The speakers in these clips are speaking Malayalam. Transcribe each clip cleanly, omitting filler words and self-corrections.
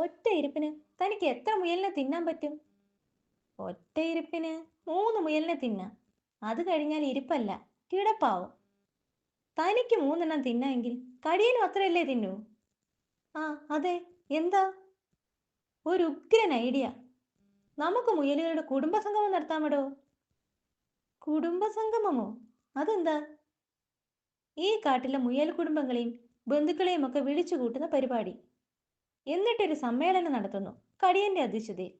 ഒറ്റ ഇരിപ്പിന് തനിക്ക് എത്ര മുയലിനെ തിന്നാൻ പറ്റും? ഒറ്റ ഇരിപ്പിന് 3 മുയലിനെ തിന്നാം. അത് കഴിഞ്ഞാൽ ഇരിപ്പല്ല, കിടപ്പാവും. തനിക്ക് 3 തിന്നാമെങ്കിൽ കടിയനും അത്രയല്ലേ തിന്നൂ? ആ, അതെ. എന്താ? ഒരു ഉഗ്രൻ ഐഡിയ. നമുക്ക് മുയലുകളുടെ കുടുംബസംഗമം നടത്താമടോ. കുടുംബസംഗമമോ? അതെന്താ? ഈ കാട്ടിലെ മുയൽ കുടുംബങ്ങളെയും ബന്ധുക്കളെയും ഒക്കെ വിളിച്ചു കൂട്ടുന്ന പരിപാടി. എന്നിട്ടൊരു സമ്മേളനം നടത്തുന്നു കടിയന്റെ അധ്യക്ഷതയിൽ.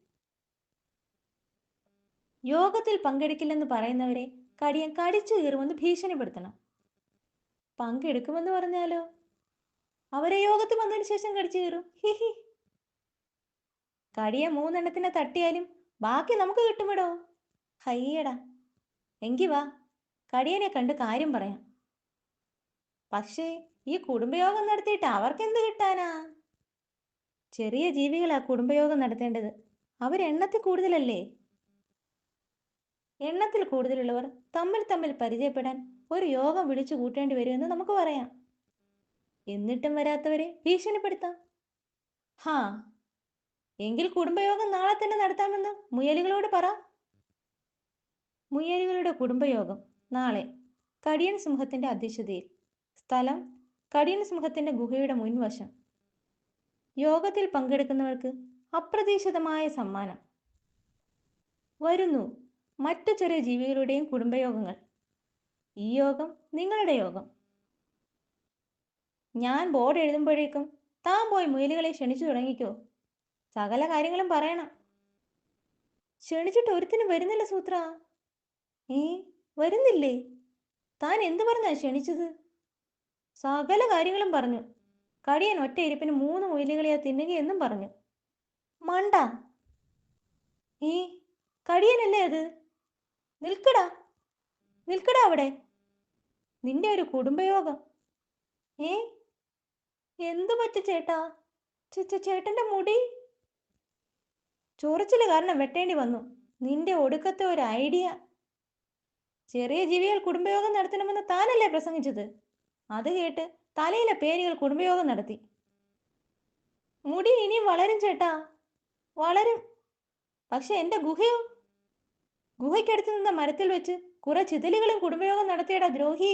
യോഗത്തിൽ പങ്കെടുക്കില്ലെന്ന് പറയുന്നവരെ കടിയൻ കടിച്ചു കീറുമെന്ന് ഭീഷണിപ്പെടുത്തണം. പങ്കെടുക്കുമെന്ന് പറഞ്ഞാലോ അവരെ യോഗത്തിൽ വന്നതിന് ശേഷം കടിച്ചു കീറും. ഹിഹി. കടിയ 3 തട്ടിയാലും ബാക്കി നമുക്ക് കിട്ടുമിടോ. ഹയ്യടാ. എങ്കി വാ, കടിയനെ കണ്ട് കാര്യം പറയാം. പക്ഷേ ഈ കുടുംബയോഗം നടത്തിയിട്ട് അവർക്കെന്ത് കിട്ടാനാ? ചെറിയ ജീവികളാ കുടുംബയോഗം നടത്തേണ്ടത്. അവരെണ്ണത്തിൽ കൂടുതലല്ലേ. എണ്ണത്തിൽ കൂടുതലുള്ളവർ തമ്മിൽ തമ്മിൽ പരിചയപ്പെടാൻ ഒരു യോഗം വിളിച്ചു കൂട്ടേണ്ടി വരുമെന്ന് നമുക്ക് പറയാം. എന്നിട്ടും വരാത്തവരെ ഭീഷണിപ്പെടുത്താം. ഹാ, എങ്കിൽ കുടുംബയോഗം നാളെ തന്നെ നടത്താമെന്ന് മുയലുകളോട് പറ. മുയലുകളുടെ കുടുംബയോഗം നാളെ കടിയൻ സിംഹത്തിന്റെ അധ്യക്ഷതയിൽ. സ്ഥലം കടിയൻ സിംഹത്തിന്റെ ഗുഹയുടെ മുൻവശം. യോഗത്തിൽ പങ്കെടുക്കുന്നവർക്ക് അപ്രതീക്ഷിതമായ സമ്മാനം. വരുന്നു മറ്റു ചെറിയ ജീവികളുടെയും കുടുംബയോഗങ്ങൾ. ഈ യോഗം നിങ്ങളുടെ യോഗം. ഞാൻ ബോർഡ് എഴുതുമ്പോഴേക്കും താൻ പോയി മുയലുകളെ ക്ഷണിച്ചു തുടങ്ങിക്കോ. സകല കാര്യങ്ങളും പറയണം. ക്ഷണിച്ചിട്ട് ഒരുത്തിനും വരുന്നില്ല സൂത്ര. വരുന്നില്ലേ? താൻ എന്ത് പറഞ്ഞാ ക്ഷണിച്ചത്? സകല കാര്യങ്ങളും പറഞ്ഞു. കടിയൻ ഒറ്റ ഇരിപ്പിന് 3 മുയലുകളെയാ തിന്നുകയെന്നും പറഞ്ഞു. മണ്ട. കടിയനല്ലേ അത്? നിൽക്കടാ, നിൽക്കടാ അവിടെ. നിന്റെ ഒരു കുടുംബയോഗം. എന്തു പറ്റി ചേട്ടാ? ചേട്ടന്റെ മുടി ചൊറിച്ചില് കാരണം വെട്ടേണ്ടി വന്നു. നിന്റെ ഒടുക്കത്തെ ഒരു ഐഡിയ. ചെറിയ ജീവികൾ കുടുംബയോഗം നടത്തണമെന്ന് താനല്ലേ പ്രസംഗിച്ചത്? അത് കേട്ട് തലയിലെ പേരുകൾ കുടുംബയോഗം നടത്തി. മുടി ഇനിയും വളരും ചേട്ടാ, വളരും. പക്ഷെ എന്റെ ഗുഹയോ? ഗുഹയ്ക്കടുത്ത് നിന്ന മരത്തിൽ വെച്ച് കുറെ ചിതലുകളും കുടുംബയോഗം നടത്തിയടാ ദ്രോഹി.